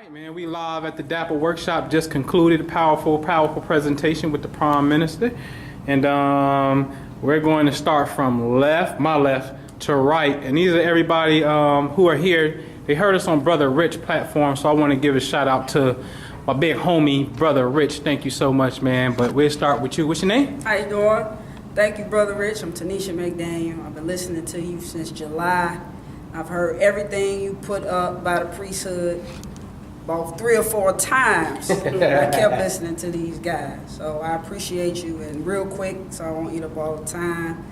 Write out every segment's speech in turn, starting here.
right, man, we live at the Dapper Workshop. Just concluded a powerful presentation with the Prime Minister. And we're going to start from my left to right. And these are everybody who are here. They heard us on Brother Rich platform, so I want to give a shout out to my big homie, Brother Rich. Thank you so much, man. But we'll start with you. What's your name? How you doing? Thank you, Brother Rich. I'm Tanisha McDaniel. I've been listening to you since July. I've heard everything you put up by the priesthood about 3 or 4 times. I kept listening to these guys. So I appreciate you. And real quick, so I won't eat up all the time,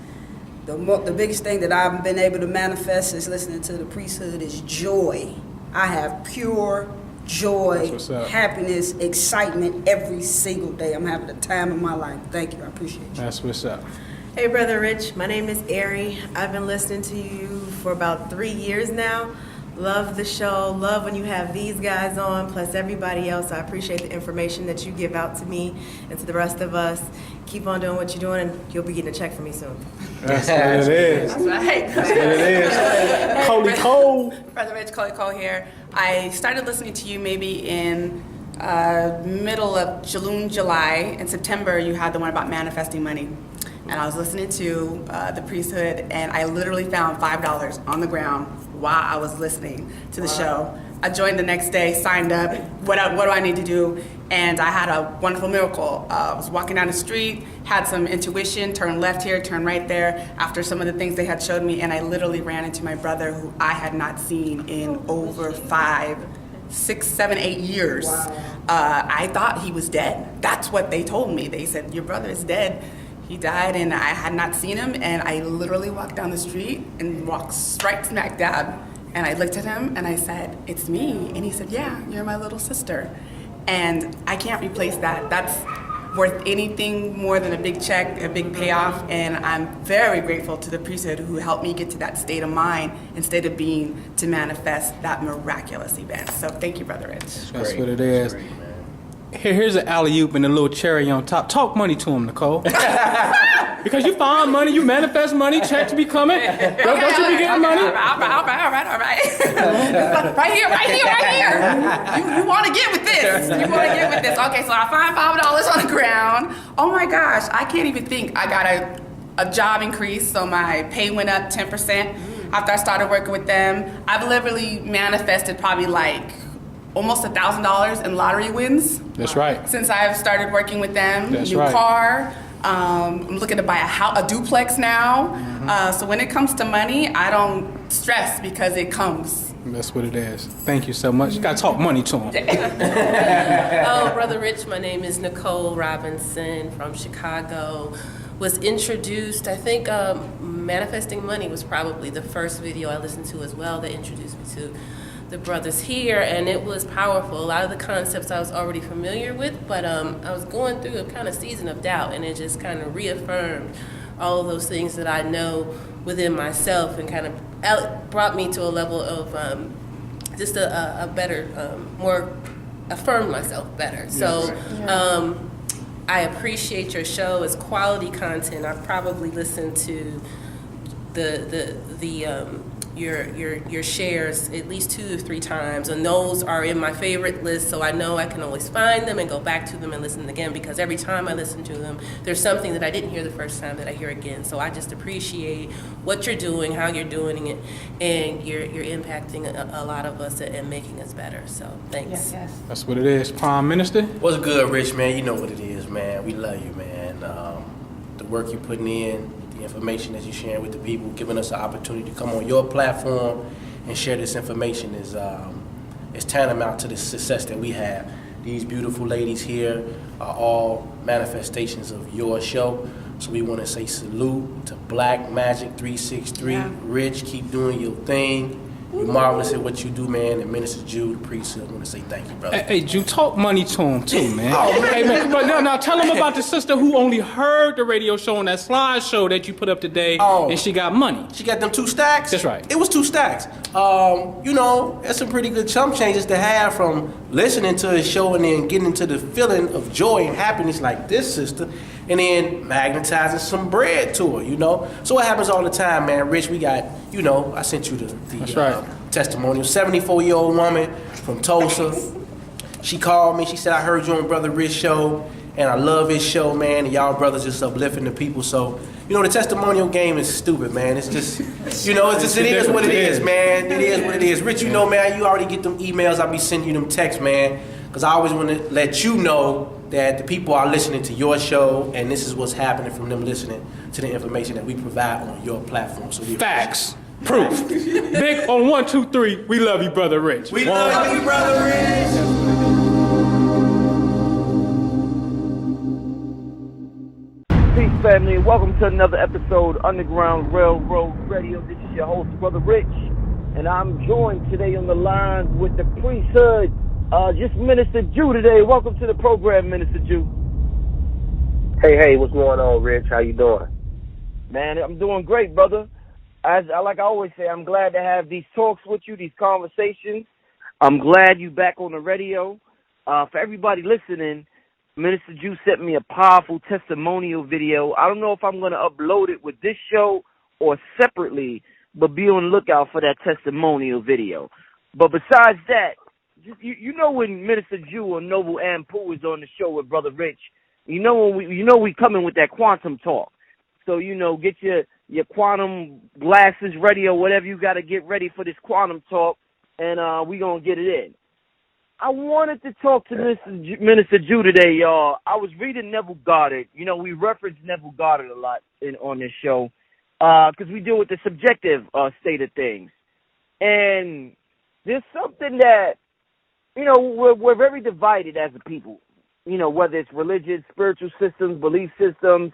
the biggest thing that I've been able to manifest is listening to the priesthood is joy. I have pure joy, happiness, excitement every single day. I'm having the time of my life. Thank you. I appreciate you. That's what's up. Hey, Brother Rich. My name is Ari. I've been listening to you for about 3 years now. Love the show. Love when you have these guys on, plus everybody else. I appreciate the information that you give out to me and to the rest of us. Keep on doing what you're doing, and you'll be getting a check from me soon. That's what it is. That's right. That's what it is. Coley Cole. Brother Rich, Coley Cole here. I started listening to you maybe in middle of June, July. In September, you had the one about manifesting money. And I was listening to the priesthood, and I literally found $5 on the ground while I was listening to the show. I joined the next day, signed up. What do I need to do? And I had a wonderful miracle. I was walking down the street, had some intuition, turn left here, turn right there, after some of the things they had showed me, and I literally ran into my brother, who I had not seen in over 5, 6, 7, 8 years. Wow. I thought he was dead. That's what they told me. They said, your brother is dead. He died, and I had not seen him, and I literally walked down the street and walked straight smack dab. And I looked at him and I said, it's me. And he said, yeah, you're my little sister. And I can't replace that. That's worth anything more than a big check, a big payoff. And I'm very grateful to the priesthood who helped me get to that state of mind instead of being to manifest that miraculous event. So thank you, Brother Rich. That's what it is. Here's an alley-oop and a little cherry on top. Talk money to him, Nicole. Because you find money, you manifest money, checks be coming. Don't you be getting money? All right. right here. You want to get with this. Okay, so I find $5 on the ground. Oh my gosh, I can't even think. I got a job increase, so my pay went up 10% after I started working with them. I've literally manifested probably like almost $1,000 in lottery wins. That's right. Since I've started working with them. That's New right. car. I'm looking to buy a duplex now. Mm-hmm. So when it comes to money, I don't stress because it comes. That's what it is. Thank you so much. You gotta talk money to him. Oh, Brother Rich, my name is Nicole Robinson from Chicago. Was introduced, I think Manifesting Money was probably the first video I listened to as well that introduced me to the brothers here, and it was powerful. A lot of the concepts I was already familiar with, but I was going through a kind of season of doubt, and it just kind of reaffirmed all of those things that I know within myself, and kind of brought me to a level of just a better, more affirmed myself better. Yes. So I appreciate your show. It's quality content. I've probably listened to your shares at least 2 or 3 times, and those are in my favorite list, so I know I can always find them and go back to them and listen again, because every time I listen to them, there's something that I didn't hear the first time that I hear again. So I just appreciate what you're doing, how you're doing it, and you're impacting a lot of us and making us better. So thanks. Yes. That's what it is. Prime Minister. What's good, Rich, man? You know what it is, man. We love you, man. The work you're putting in, the information that you're sharing with the people, giving us an opportunity to come on your platform and share this information is tantamount to the success that we have. These beautiful ladies here are all manifestations of your show. So we want to say salute to Blackmagik363. Yeah. Rich, keep doing your thing. You're marvelous at what you do, man. And Minister Jude, the priest, I want to say thank you, brother. Hey, Jude, talk money to him too, man. Hey, man, but now tell him about the sister who only heard the radio show on that slideshow that you put up today, and she got money. She got them 2 stacks? That's right. It was 2 stacks. You know, that's some pretty good chump changes to have from listening to a show and then getting into the feeling of joy and happiness like this sister, and then magnetizing some bread to her, you know? So it happens all the time, man. Rich, we got, I sent you the That's right. testimonial. 74-year-old woman from Tulsa, She called me. She said, I heard you on Brother Rich show, and I love his show, man. And y'all brothers just uplifting the people. So, the testimonial game is stupid, man. It's just, it is what it is, man. It is what it is. Rich, man, you already get them emails. I'll be sending you them texts, man, because I always want to let you know that the people are listening to your show, and this is what's happening from them listening to the information that we provide on your platform. So Facts. Proof. Big on 1, 2, 3. We love you, Brother Rich. We love you, Brother Rich. Peace, family, and welcome to another episode of Underground Railroad Radio. This is your host, Brother Rich, and I'm joined today on the line with the priesthood, just Minister Jew today. Welcome to the program, Minister Jew. Hey, what's going on, Rich? How you doing? Man, I'm doing great, brother. Like I always say, I'm glad to have these talks with you, these conversations. I'm glad you back on the radio. For everybody listening, Minister Jew sent me a powerful testimonial video. I don't know if I'm going to upload it with this show or separately, but be on the lookout for that testimonial video. But besides that, when Minister Jew or Noble Ampu is on the show with Brother Rich, we coming with that quantum talk. So, get your quantum glasses ready or whatever you got to get ready for this quantum talk, and we going to get it in. I wanted to talk to Minister Jew today, y'all. I was reading Neville Goddard. We reference Neville Goddard a lot on this show because we deal with the subjective state of things. And there's something that, we're very divided as a people, whether it's religious, spiritual systems, belief systems.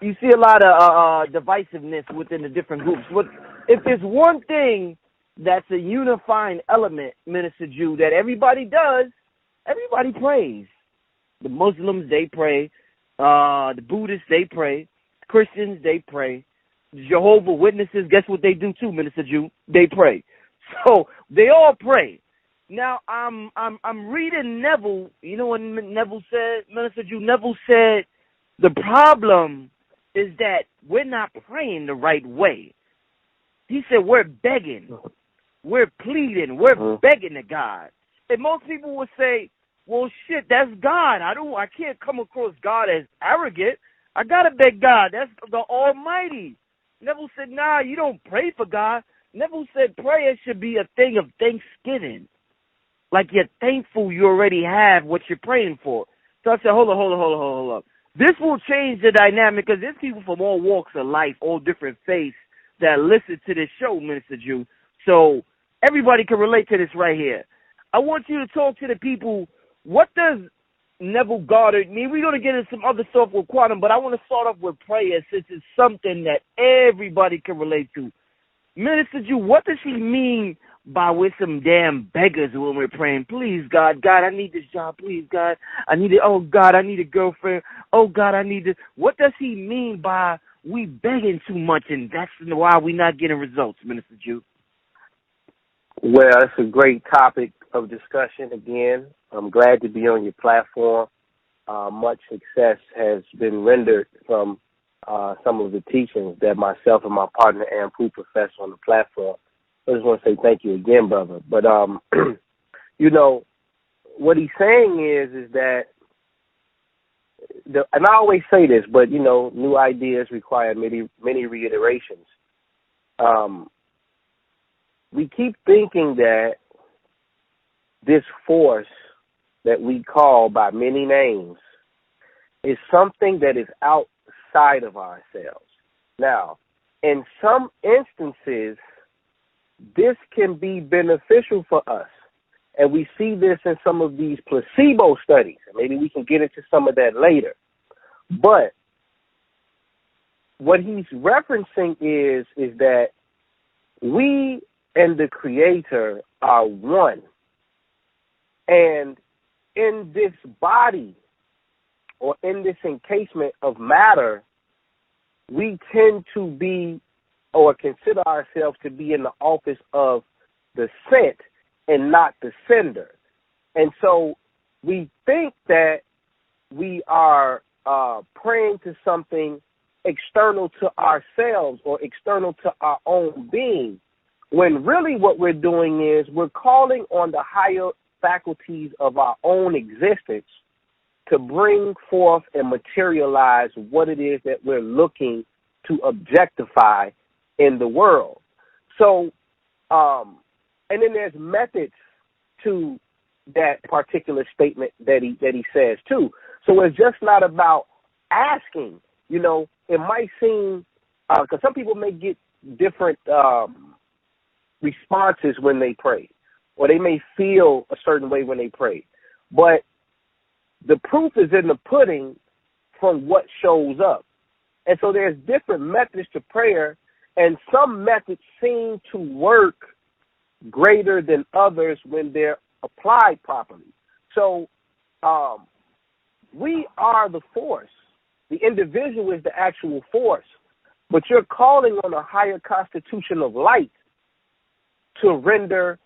You see a lot of divisiveness within the different groups. But if there's one thing that's a unifying element, Minister Jew, that everybody does, everybody prays. The Muslims, they pray. The Buddhists, they pray. Christians, they pray. Jehovah Witnesses, guess what they do too, Minister Jew? They pray. So they all pray. Now I'm reading Neville. You know what Neville said, Minister Jew? Neville said the problem is that we're not praying the right way. He said we're begging. We're pleading. We're begging to God. And most people would say, well, shit, that's God. I can't come across God as arrogant. I got to beg God. That's the Almighty. Neville said, nah, you don't pray for God. Neville said prayer should be a thing of thanksgiving. Like you're thankful you already have what you're praying for. So I said, hold on. This will change the dynamic because there's people from all walks of life, all different faiths that listen to this show, Minister Jew. So everybody can relate to this right here. I want you to talk to the people. What does Neville Goddard mean? We're going to get into some other stuff with quantum, but I want to start off with prayer since it's something that everybody can relate to. Minister Jew, what does he mean by we're some damn beggars when we're praying? Please, God, I need this job. Please, God, I need it. Oh, God, I need a girlfriend. Oh, God, I need this. What does he mean by we begging too much and that's why we're not getting results, Minister Jew? Well, it's a great topic of discussion again. I'm glad to be on your platform. Much success has been rendered from some of the teachings that myself and my partner, Ampu, profess on the platform. I just want to say thank you again, brother. But, what he's saying is that, and I always say this, but, new ideas require many reiterations. We keep thinking that this force that we call by many names is something that is outside of ourselves. Now, in some instances, this can be beneficial for us. And we see this in some of these placebo studies. And maybe we can get into some of that later. But what he's referencing is that we and the Creator are one. And in this body or in this encasement of matter, we tend to be or consider ourselves to be in the office of the sent and not the sender. And so we think that we are praying to something external to ourselves or external to our own being, when really what we're doing is we're calling on the higher faculties of our own existence to bring forth and materialize what it is that we're looking to objectify in the world. So, and then there's methods to that particular statement that he says too. So it's just not about asking. You know, it might seem because some people may get different responses when they pray, or they may feel a certain way when they pray. But the proof is in the pudding from what shows up. And so there's different methods to prayer, and some methods seem to work greater than others when they're applied properly. So we are the force. The individual is the actual force. But you're calling on a higher constitution of light to render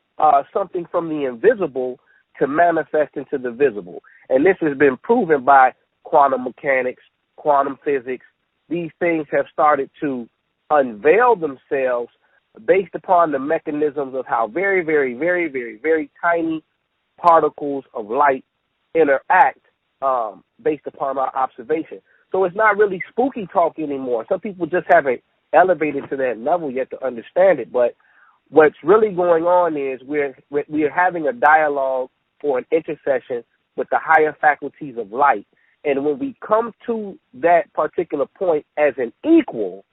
something from the invisible to manifest into the visible. And this has been proven by quantum mechanics, quantum physics. These things have started to unveil themselves based upon the mechanisms of how very, very, very, very, very tiny particles of light interact based upon our observation. So it's not really spooky talk anymore. Some people just haven't elevated to that level yet to understand it. But what's really going on is we're having a dialogue or an intercession with the higher faculties of light. And when we come to that particular point as an equal,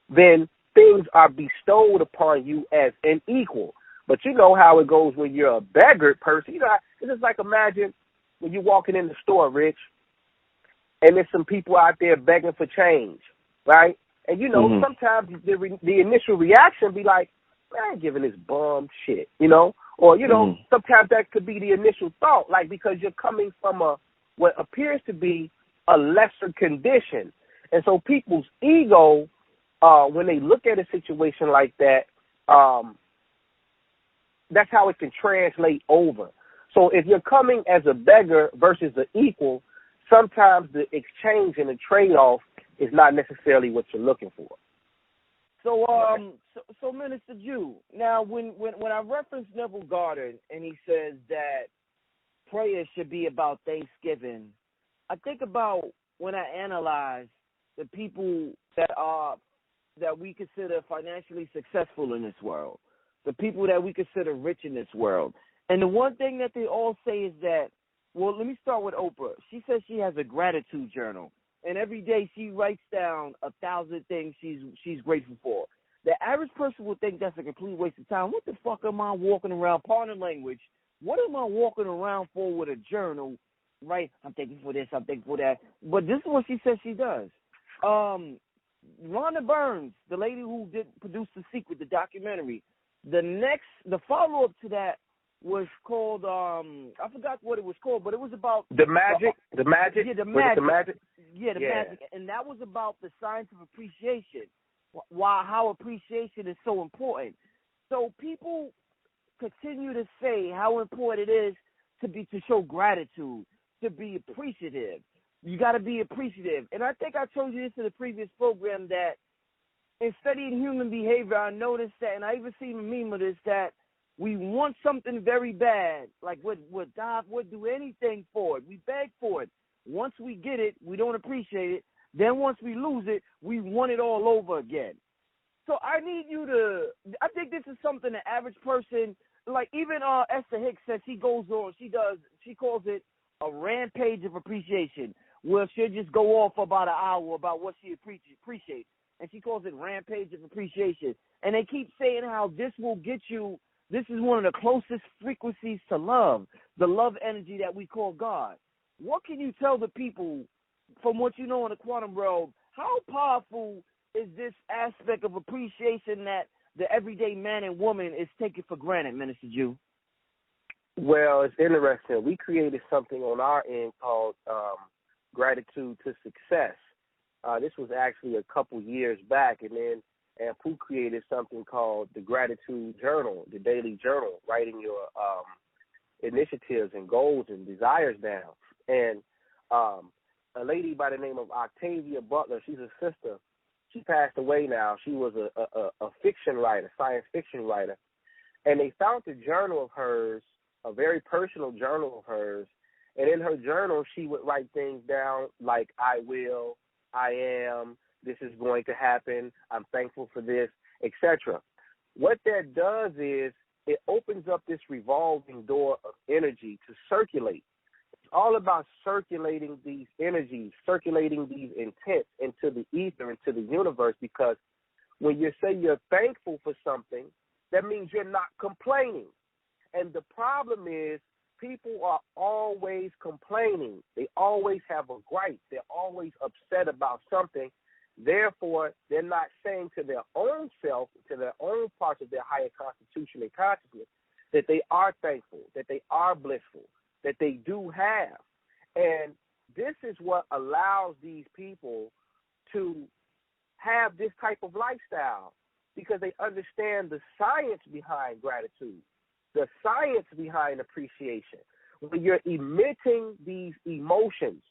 then things are bestowed upon you as an equal. But you know how it goes when you're a beggar person. You know, it's just like imagine when you're walking in the store, Rich, and there's some people out there begging for change, right? And, you know, sometimes the initial reaction be like, man, I ain't giving this bum shit, you know? Or, you know, sometimes that could be the initial thought, like because you're coming from what appears to be a lesser condition. And so people's ego, when they look at a situation like that, that's how it can translate over. So if you're coming as a beggar versus an equal, sometimes the exchange and the trade-off is not necessarily what you're looking for. So Minister Jew, now when I reference Neville Goddard and he says that prayer should be about thanksgiving, I think about when I analyze the people that we consider financially successful in this world, the people that we consider rich in this world. And the one thing that they all say is that, well, let me start with Oprah. She says she has a gratitude journal, and every day she writes down 1,000 things she's grateful for. The average person would think that's a complete waste of time. What the fuck am I walking around, pardon language, what am I walking around for with a journal, right? I'm thankful for this, I'm thankful for that. But this is what she says she does. Rhonda Burns, the lady who produced The Secret, the documentary, the follow-up to that was called, I forgot what it was called, but it was about... The Magic? Yeah, the Magic. Yeah, the Yeah. Magic. And that was about the science of appreciation, how appreciation is so important. So people continue to say how important it is to show gratitude, to be appreciative. You got to be appreciative. And I think I told you this in the previous program that in studying human behavior, I noticed that, and I even seen a meme of this, that we want something very bad, like would do anything for it. We beg for it. Once we get it, we don't appreciate it. Then once we lose it, we want it all over again. So I need you to, I think this is something the average person, like even Esther Hicks says she calls it a rampage of appreciation, where she'll just go off for about an hour about what she appreciates. And she calls it rampage of appreciation. And they keep saying how this will get you, this is one of the closest frequencies to love, the love energy that we call God. What can you tell the people from what you know in the quantum realm? How powerful is this aspect of appreciation that the everyday man and woman is taking for granted, Minister Jew? Well, it's interesting. We created something on our end called Gratitude to Success. This was actually a couple years back, and then Pooh created something called the Gratitude Journal, the daily journal, writing your initiatives and goals and desires down. And a lady by the name of Octavia Butler, she's a sister. She passed away now. She was a fiction writer, science fiction writer. And they found a journal of hers a very personal journal of hers. And in her journal, she would write things down like, I will, I am, this is going to happen, I'm thankful for this, etc. What that does is it opens up this revolving door of energy to circulate. It's all about circulating these energies, circulating these intents into the ether, into the universe, because when you say you're thankful for something, that means you're not complaining. And the problem is people are always complaining. They always have a gripe. They're always upset about something. Therefore, they're not saying to their own self, to their own parts of their higher constitution and consciousness, that they are thankful, that they are blissful, that they do have. And this is what allows these people to have this type of lifestyle, because they understand the science behind gratitude, the science behind appreciation. When you're emitting these emotions,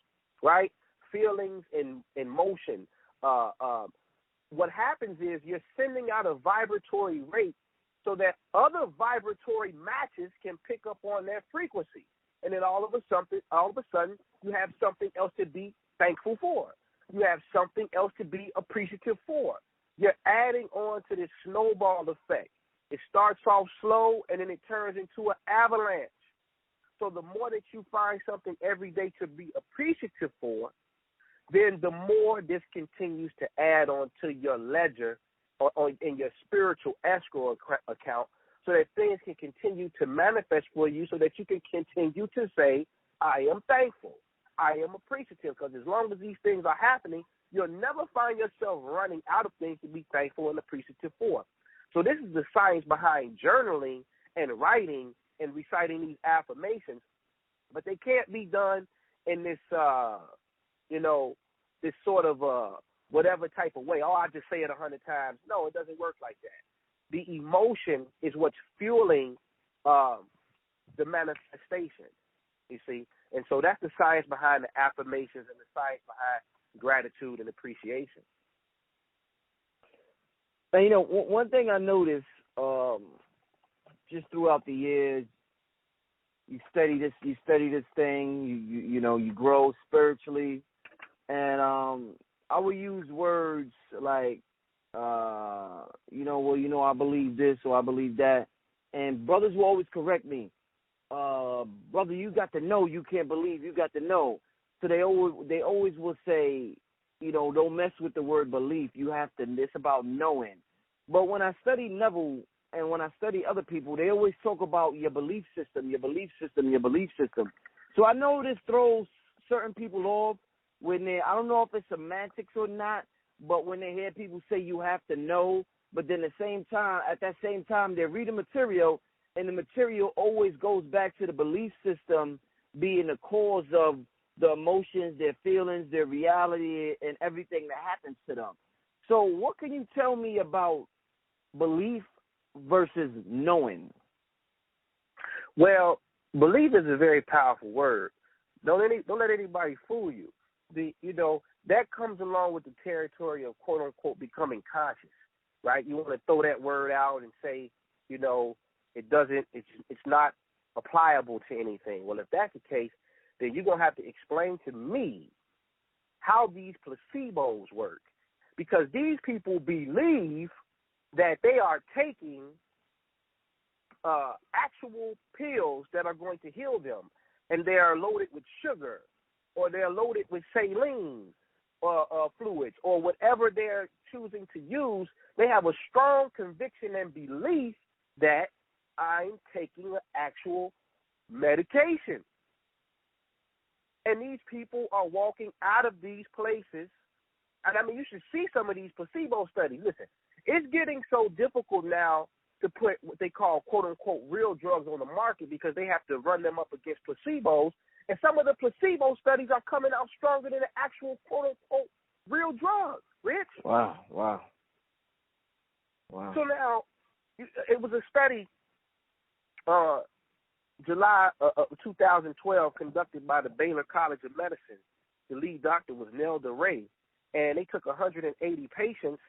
right, feelings and emotion, what happens is you're sending out a vibratory rate so that other vibratory matches can pick up on their frequency. And then all of a sudden, you have something else to be thankful for. You have something else to be appreciative for. You're adding on to this snowball effect. It starts off slow, and then it turns into an avalanche. So the more that you find something every day to be appreciative for, then the more this continues to add on to your ledger or in your spiritual escrow account, so that things can continue to manifest for you, so that you can continue to say, I am thankful, I am appreciative, because as long as these things are happening, you'll never find yourself running out of things to be thankful and appreciative for. So this is the science behind journaling and writing and reciting these affirmations, but they can't be done in this, this sort of whatever type of way. Oh, I just say it 100 times. No, it doesn't work like that. The emotion is what's fueling the manifestation, you see. And so that's the science behind the affirmations and the science behind gratitude and appreciation. Now, one thing I noticed just throughout the years, you study this thing, you grow spiritually, and I would use words like, I believe this or I believe that, and brothers will always correct me. Brother, you got to know, you can't believe, you got to know. So they always will say, don't mess with the word belief. You have to. It's about knowing. But when I study Neville and when I study other people, they always talk about your belief system, your belief system, your belief system. So I know this throws certain people off when I don't know if it's semantics or not, but when they hear people say you have to know, but then at that same time, they read the material, and the material always goes back to the belief system being the cause of the emotions, their feelings, their reality, and everything that happens to them. So what can you tell me about belief versus knowing? Well, belief is a very powerful word. Don't let anybody fool you. That comes along with the territory of quote unquote becoming conscious, right? You want to throw that word out and say, it's not applicable to anything. Well, if that's the case, then you're gonna have to explain to me how these placebos work, because these people believe that they are taking actual pills that are going to heal them, and they are loaded with sugar, or they're loaded with saline or fluids, or whatever they're choosing to use. They have a strong conviction and belief that I'm taking an actual medication. And these people are walking out of these places. And I mean, you should see some of these placebo studies. Listen, it's getting so difficult now to put what they call, quote unquote, real drugs on the market, because they have to run them up against placebos. And some of the placebo studies are coming out stronger than the actual, quote unquote, real drugs, Rich. Wow. So now, it was a study, July of 2012, conducted by the Baylor College of Medicine. The lead doctor was Nelda Ray, and they took 180 patients,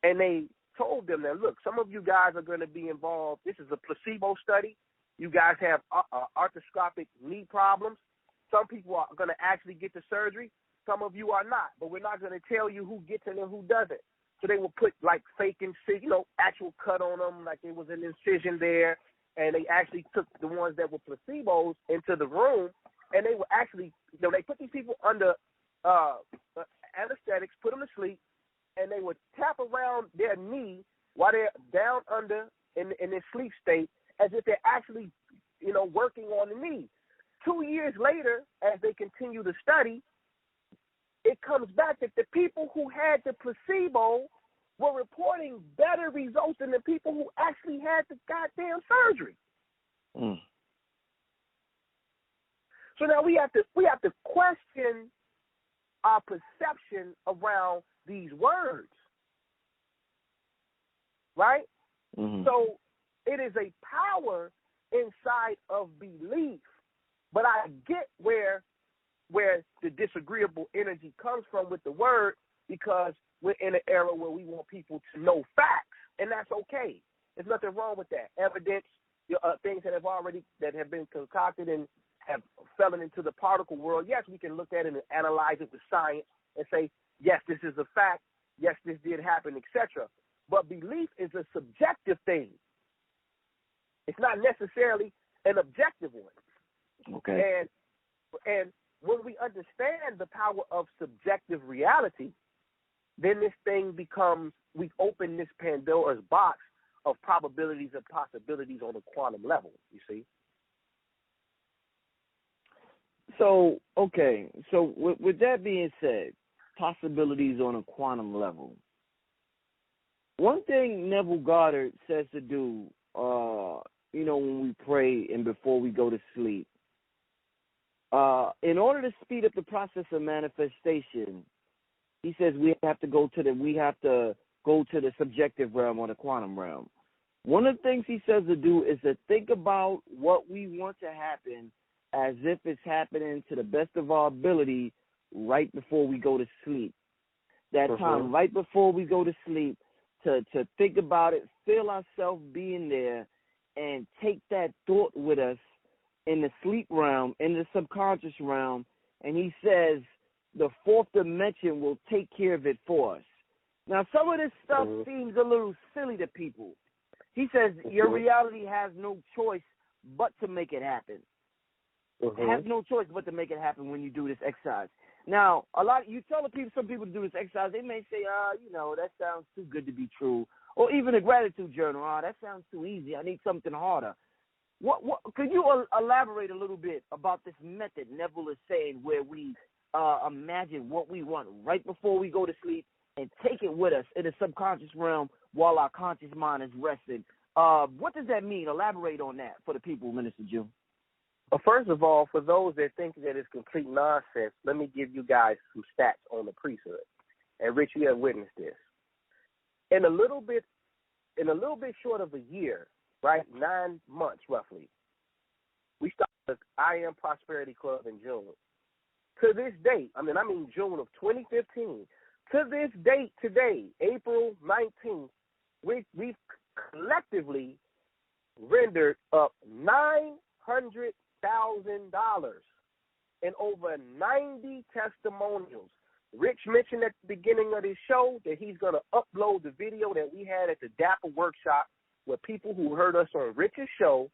and they told them that, look, some of you guys are going to be involved. This is a placebo study. You guys have arthroscopic knee problems. Some people are going to actually get the surgery. Some of you are not. But we're not going to tell you who gets it and who doesn't. So they will put like fake incision, actual cut on them, like there was an incision there. And they actually took the ones that were placebos into the room, and they were actually, they put these people under anesthetics, put them to sleep, and they would tap around their knee while they're down under in their sleep state, as if they're actually, working on the knee. 2 years later, as they continue to study, it comes back that the people who had the placebo were reporting better results than the people who actually had the goddamn surgery. Mm. So now we have to question our perception around these words, right? Mm-hmm. So it is a power inside of belief, but I get where the disagreeable energy comes from with the word, because we're in an era where we want people to know facts, and that's okay. There's nothing wrong with that. Evidence, things that have been concocted and have fallen into the particle world. Yes, we can look at it and analyze it with science and say, yes, this is a fact. Yes, this did happen, etc. But belief is a subjective thing. It's not necessarily an objective one. Okay. And when we understand the power of subjective reality, then this thing becomes, we open this Pandora's box of probabilities and possibilities on a quantum level, you see? So, okay. So with that being said, possibilities on a quantum level. One thing Neville Goddard says to do, when we pray and before we go to sleep, in order to speed up the process of manifestation, he says we have to go to the subjective realm or the quantum realm. One of the things he says to do is to think about what we want to happen as if it's happening to the best of our ability right before we go to sleep. That time right before we go to sleep, to think about it, feel ourselves being there, and take that thought with us in the sleep realm, in the subconscious realm, and he says the fourth dimension will take care of it for us. Now, some of this stuff seems a little silly to people. He says your reality has no choice but to make it happen. Has no choice but to make it happen when you do this exercise. Now, you tell some people to do this exercise, they may say, that sounds too good to be true. Or even a gratitude journal, that sounds too easy. I need something harder. What could you elaborate a little bit about this method Neville is saying, where we imagine what we want right before we go to sleep and take it with us in the subconscious realm while our conscious mind is resting? What does that mean? Elaborate on that for the people, Minister June. Well, first of all, for those that think that it's complete nonsense, let me give you guys some stats on the priesthood. And Rich, you have witnessed this. In a little bit short of a year, right, 9 months roughly, we started the I Am Prosperity Club in June. To this date, I mean June of 2015, to this date today, April 19th, we've collectively rendered up $900,000 in over 90 testimonials. Rich mentioned at the beginning of this show that he's going to upload the video that we had at the Dapper Workshop, where people who heard us on Rich's show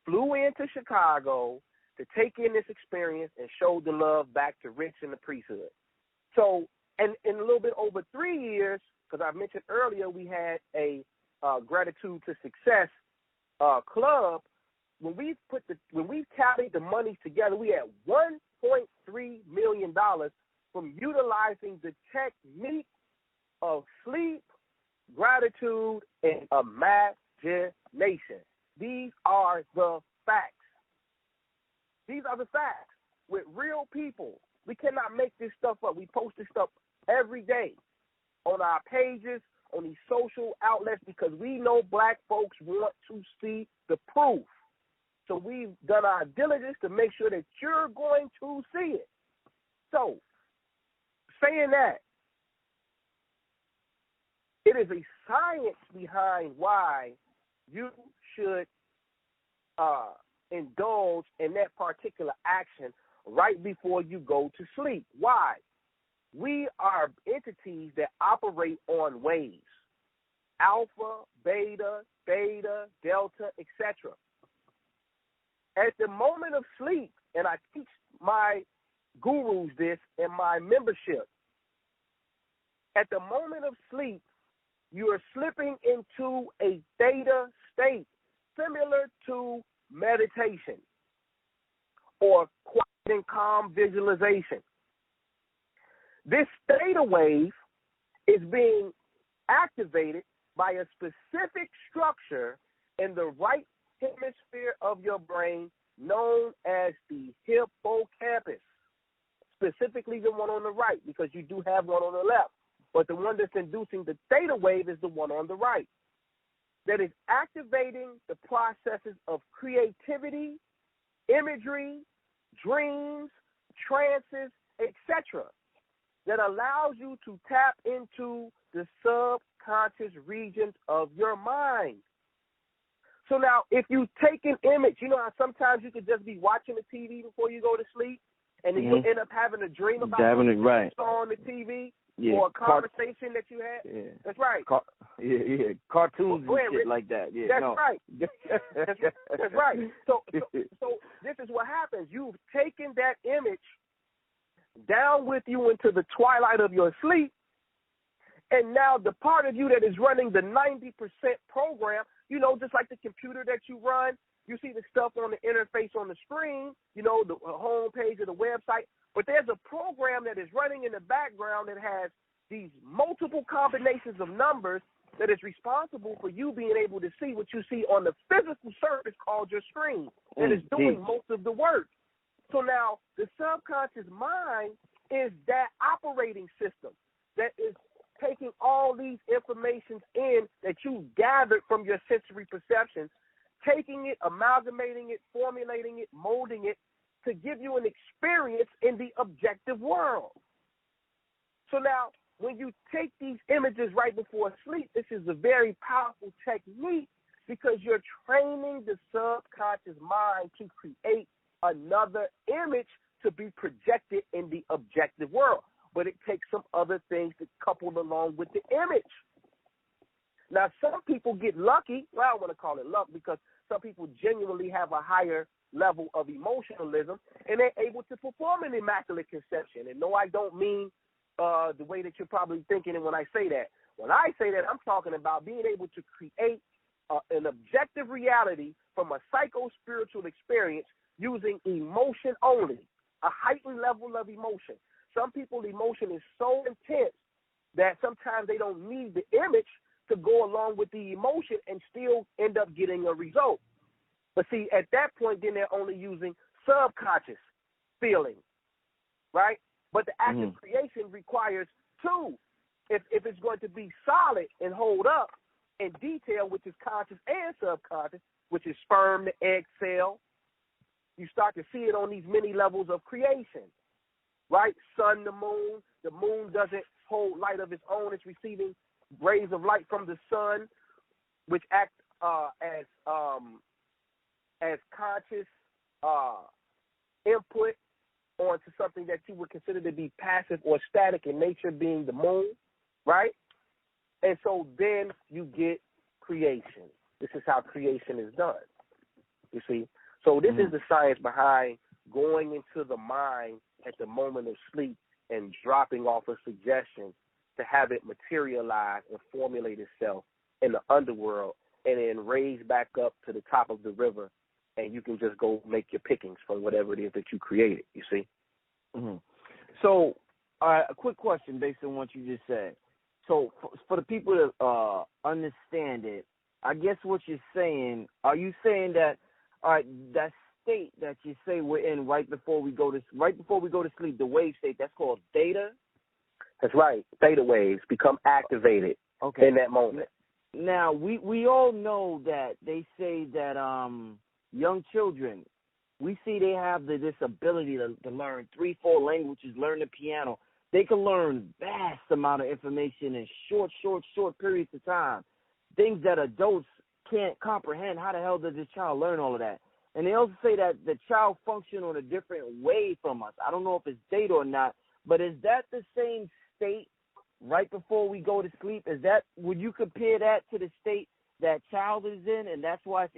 flew into Chicago to take in this experience and show the love back to Rich and the priesthood. So, and in a little bit over 3 years, because I mentioned earlier we had a Gratitude to Success club. When we tallied the money together, we had $1.3 million from utilizing the technique of sleep, gratitude, and imagination. These are the facts. These are the facts with real people. We cannot make this stuff up. We post this stuff every day on our pages, on these social outlets, because we know black folks want to see the proof. So we've done our diligence to make sure that you're going to see it. So, saying that, it is a science behind why you should indulge in that particular action right before you go to sleep. Why? We are entities that operate on waves. Alpha, beta, theta, delta, etc. At the moment of sleep, and I teach my gurus this in my membership, at the moment of sleep, you are slipping into a theta state similar to meditation or quiet and calm visualization. This theta wave is being activated by a specific structure in the right hemisphere of your brain known as the hippocampus, specifically the one on the right, because you do have one on the left. But the one that's inducing the theta wave is the one on the right. That is activating the processes of creativity, imagery, dreams, trances, etc. that allows you to tap into the subconscious regions of your mind. So now, if you take an image, you know how sometimes you could just be watching the TV before you go to sleep, and then you end up having a dream about what you saw on the TV? Yeah, or a conversation that you had. Yeah. That's right. Cartoons and shit like that. Yeah, that's right. That's right. So this is what happens. You've taken that image down with you into the twilight of your sleep, and now the part of you that is running the 90% program, you know, just like the computer that you run, you see the stuff on the interface on the screen, you know, the home page of the website. But there's a program that is running in the background that has these multiple combinations of numbers that is responsible for you being able to see what you see on the physical surface called your screen, that is doing most of the work. So now the subconscious mind is that operating system that is taking all these informations in that you gathered from your sensory perceptions, taking it, amalgamating it, formulating it, molding it, to give you an experience in the objective world. So now, when you take these images right before sleep, this is a very powerful technique because you're training the subconscious mind to create another image to be projected in the objective world. But it takes some other things to couple along with the image. Now, some people get lucky. Well, I don't want to call it luck because some people genuinely have a higher level of emotionalism, and they're able to perform an immaculate conception. And no, I don't mean the way that you're probably thinking it when I say that. When I say that, I'm talking about being able to create an objective reality from a psycho-spiritual experience using emotion only, a heightened level of emotion. Some people's emotion is so intense that sometimes they don't need the image to go along with the emotion and still end up getting a result. But see, at that point, then they're only using subconscious feeling, right? But the act of creation requires two. If it's going to be solid and hold up in detail, which is conscious and subconscious, which is sperm, the egg cell, you start to see it on these many levels of creation, right? Sun, the moon doesn't hold light of its own. It's receiving rays of light from the sun, which act as conscious input onto something that you would consider to be passive or static in nature, being the moon, right? And so then you get creation. This is how creation is done, you see? So this is the science behind going into the mind at the moment of sleep and dropping off a suggestion to have it materialize and formulate itself in the underworld and then raise back up to the top of the river, and you can just go make your pickings from whatever it is that you created, you see? So, a quick question based on what you just said. So, for the people to understand it, I guess what you're saying, are you saying that, all right, that state that you say we're in right before we go to sleep, the wave state, that's called theta? That's right. Theta waves become activated in that moment. Now, we all know that they say that young children, we see they have this ability to learn 3-4 languages, learn the piano. They can learn vast amount of information in short periods of time, things that adults can't comprehend. How the hell does this child learn all of that? And they also say that the child function on a different way from us. I don't know if it's data or not, but is that the same state right before we go to sleep? Would you compare that to the state that child is in, and that's why it's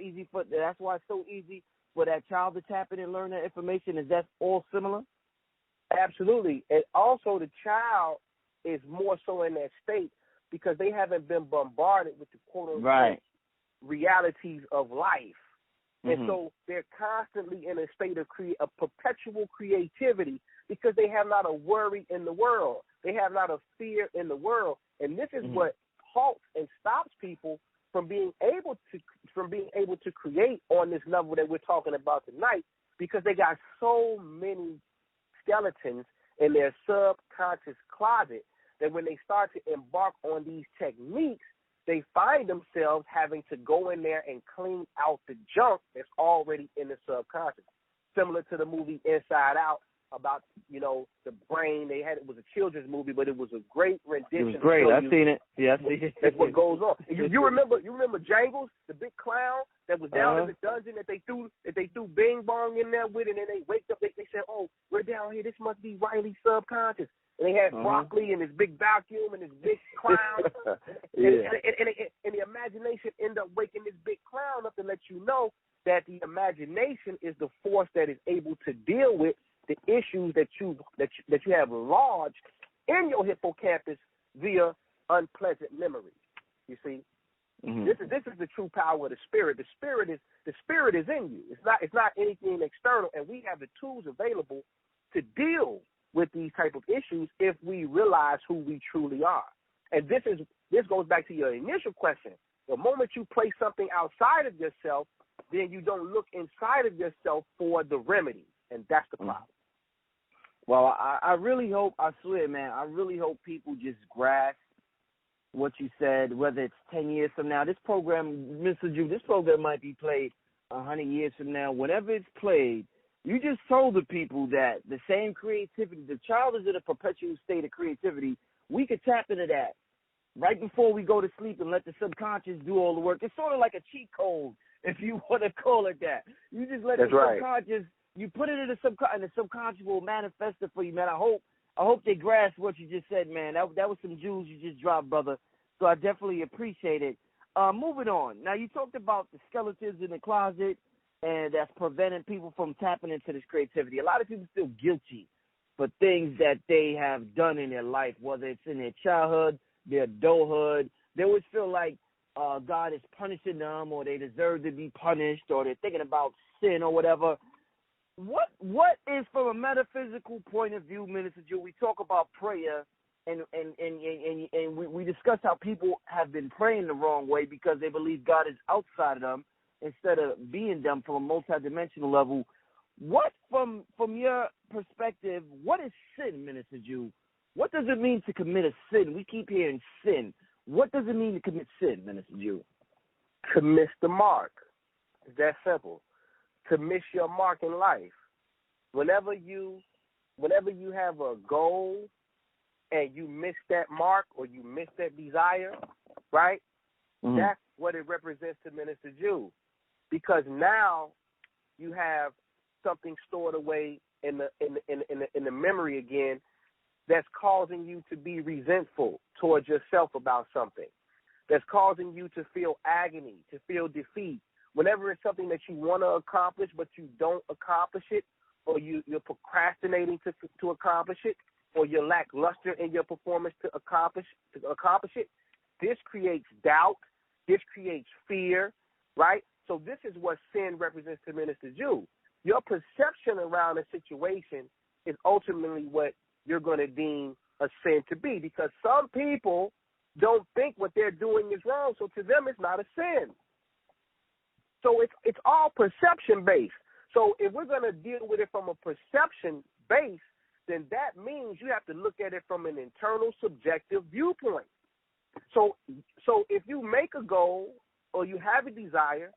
so easy for that child to tap in and learn that information? Is that all similar? Absolutely. And also the child is more so in that state because they haven't been bombarded with the quote-unquote realities of life. And so they're constantly in a state of a perpetual creativity because they have not a worry in the world. They have not a fear in the world. And this is what halts and stops people from being able to create on this level that we're talking about tonight, because they got so many skeletons in their subconscious closet that when they start to embark on these techniques, they find themselves having to go in there and clean out the junk that's already in the subconscious. Similar to the movie Inside Out about, the brain. It was a children's movie, but it was a great rendition. It was great. I've seen it. Yeah, I've seen it. That's what goes on. You remember Jangles, the big clown that was down in the dungeon that they threw Bing Bong in there with, and then they wake up, they said, "Oh, we're down here. This must be Riley's subconscious." And they had broccoli and this big vacuum and this big clown. and the imagination ended up waking this big clown up to let you know that the imagination is the force that is able to deal with the issues that you have lodged in your hippocampus via unpleasant memories. You see, this is the true power of the spirit. The spirit is in you. It's not anything external, and we have the tools available to deal with these type of issues if we realize who we truly are. And this goes back to your initial question. The moment you place something outside of yourself, then you don't look inside of yourself for the remedy, and that's the problem. Well, I really hope, I swear, man, I really hope people just grasp what you said, whether it's 10 years from now. This program, Mr. Jew, this program might be played 100 years from now. Whenever it's played, you just told the people that the same creativity, the child is in a perpetual state of creativity. We could tap into that right before we go to sleep and let the subconscious do all the work. It's sort of like a cheat code, if you want to call it that. You just let the subconscious, you put it in the subconscious, and the subconscious will manifest it for you, man. I hope they grasp what you just said, man. That was some jewels you just dropped, brother. So I definitely appreciate it. Moving on. Now, you talked about the skeletons in the closet, and that's preventing people from tapping into this creativity. A lot of people feel guilty for things that they have done in their life, whether it's in their childhood, their adulthood. They always feel like God is punishing them, or they deserve to be punished, or they're thinking about sin or whatever. What is, from a metaphysical point of view, Minister Jew, we talk about prayer, and we discuss how people have been praying the wrong way because they believe God is outside of them instead of being them from a multidimensional level. What, from your perspective, what is sin, Minister Jew? What does it mean to commit a sin? We keep hearing sin. What does it mean to commit sin, Minister Jew? To miss the mark. It's that simple. To miss your mark in life. Whenever you have a goal and you miss that mark or you miss that desire, right? That's what it represents to Minister Jew. Because now you have something stored away in the memory again that's causing you to be resentful towards yourself about something. That's causing you to feel agony, to feel defeat. Whenever it's something that you want to accomplish but you don't accomplish it, or you're procrastinating to accomplish it, or you're lackluster in your performance to accomplish it, this creates doubt. This creates fear, right? So this is what sin represents to Minister Jew. Your perception around a situation is ultimately what you're going to deem a sin to be, because some people don't think what they're doing is wrong, so to them it's not a sin. So it's all perception based. So if we're going to deal with it from a perception base, then that means you have to look at it from an internal subjective viewpoint. So if you make a goal or you have a desire,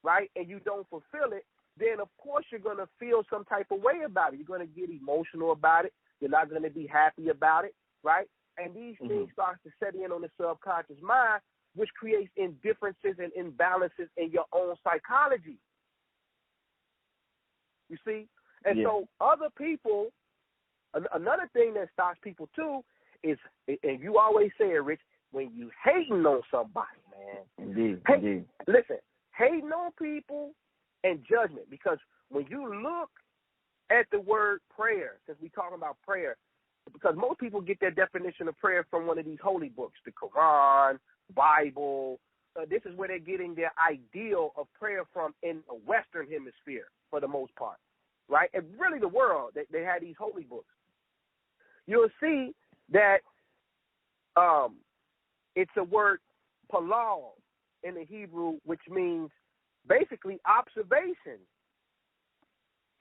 right, and you don't fulfill it, then of course you're going to feel some type of way about it. You're going to get emotional about it. You're not going to be happy about it, right? And these things start to set in on the subconscious mind, which creates indifferences and imbalances in your own psychology. You see? And so other people, another thing that stops people too is, and you always say it, Rich, when you hating on somebody, man. Indeed. Listen, hating on people and judgment, because when you look at the word prayer, since we're talking about prayer, because most people get their definition of prayer from one of these holy books, the Quran, Bible. This is where they're getting their ideal of prayer from in the Western Hemisphere for the most part, right? And really the world, they had these holy books. You'll see that it's a word, palal, in the Hebrew, which means basically observation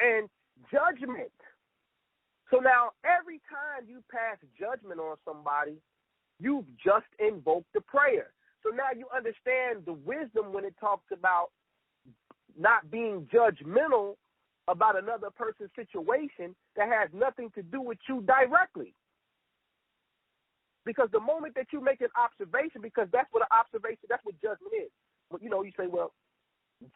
and judgment. So now every time you pass judgment on somebody, you've just invoked the prayer. So now you understand the wisdom when it talks about not being judgmental about another person's situation that has nothing to do with you directly. Because the moment that you make an observation, because that's what an observation, that's what judgment is. You know, you say, well,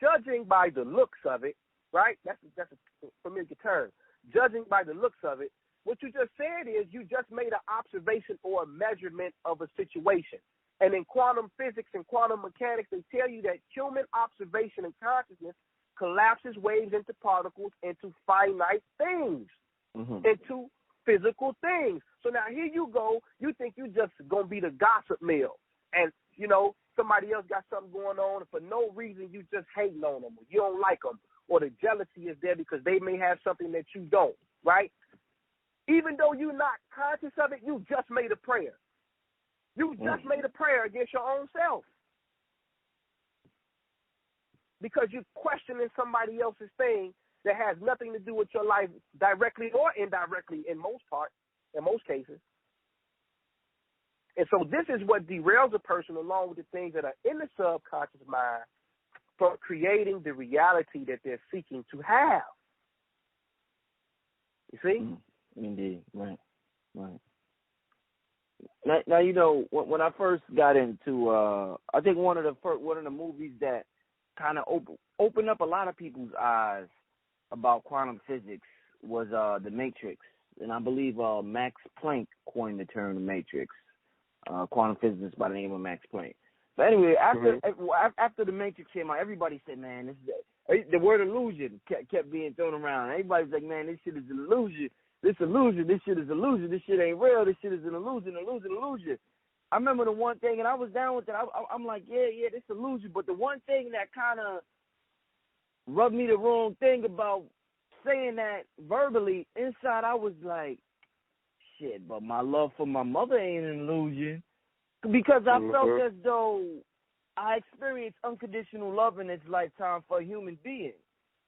judging by the looks of it, right? That's a familiar term. Judging by the looks of it, what you just said is you just made an observation or a measurement of a situation. And in quantum physics and quantum mechanics, they tell you that human observation and consciousness collapses waves into particles into finite things, into physical things. So now here you go, you think you just going to be the gossip mill. And, you know, somebody else got something going on, and for no reason you just hating on them, or you don't like them, or the jealousy is there because they may have something that you don't, right? Even though you're not conscious of it, you just made a prayer. You just made a prayer against your own self. Because you're questioning somebody else's thing that has nothing to do with your life directly or indirectly in most cases. And so this is what derails a person, along with the things that are in the subconscious mind, from creating the reality that they're seeking to have. You see? Indeed. Right. Now you know, when I first got into, I think one of the movies that kind of opened up a lot of people's eyes about quantum physics was The Matrix, and I believe Max Planck coined the term The Matrix. Quantum physicist by the name of Max Planck. But anyway, after The Matrix came out, everybody said, "Man, this is the word illusion kept being thrown around." Everybody's like, "Man, this shit is an illusion. This illusion. This shit is illusion. This shit ain't real. This shit is an illusion. Illusion." I remember the one thing, and I was down with it. I'm like, yeah, this illusion. But the one thing that kind of rubbed me the wrong thing about saying that verbally, inside I was like, shit, but my love for my mother ain't an illusion. Because I felt as though I experienced unconditional love in this lifetime for a human being.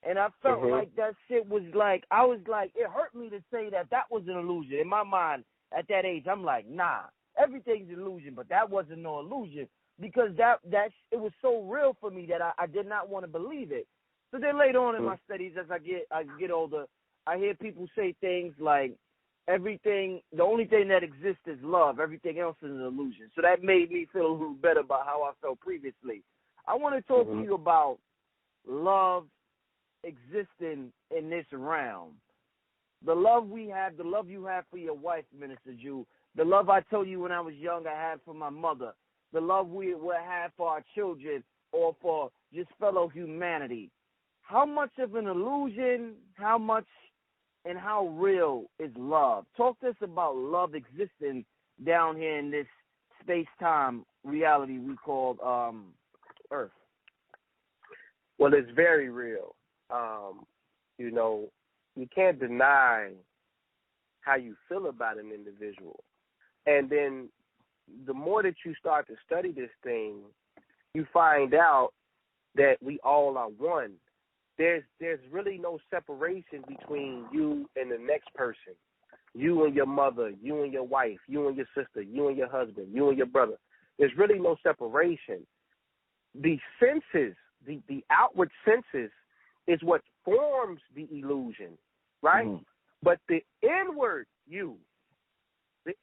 And I felt like that shit was like, I was like, it hurt me to say that was an illusion. In my mind, at that age, I'm like, nah, everything's an illusion, but that wasn't no illusion. Because it was so real for me that I did not want to believe it. So then later on in my studies, as I get older, I hear people say things like, the only thing that exists is love. Everything else is an illusion. So that made me feel a little better about how I felt previously. I want to talk to you about love existing in this realm. The love we have, the love you have for your wife, Minister Jew, the love I told you when I was young I had for my mother, the love we will have for our children or for just fellow humanity. How much of an illusion, how much and how real is love? Talk to us about love existing down here in this space-time reality we call Earth. Well, it's very real. You know, you can't deny how you feel about an individual. And then the more that you start to study this thing, you find out that we all are one. There's really no separation between you and the next person, you and your mother, you and your wife, you and your sister, you and your husband, you and your brother. There's really no separation. The senses, the outward senses is what forms the illusion, right? But the inward you,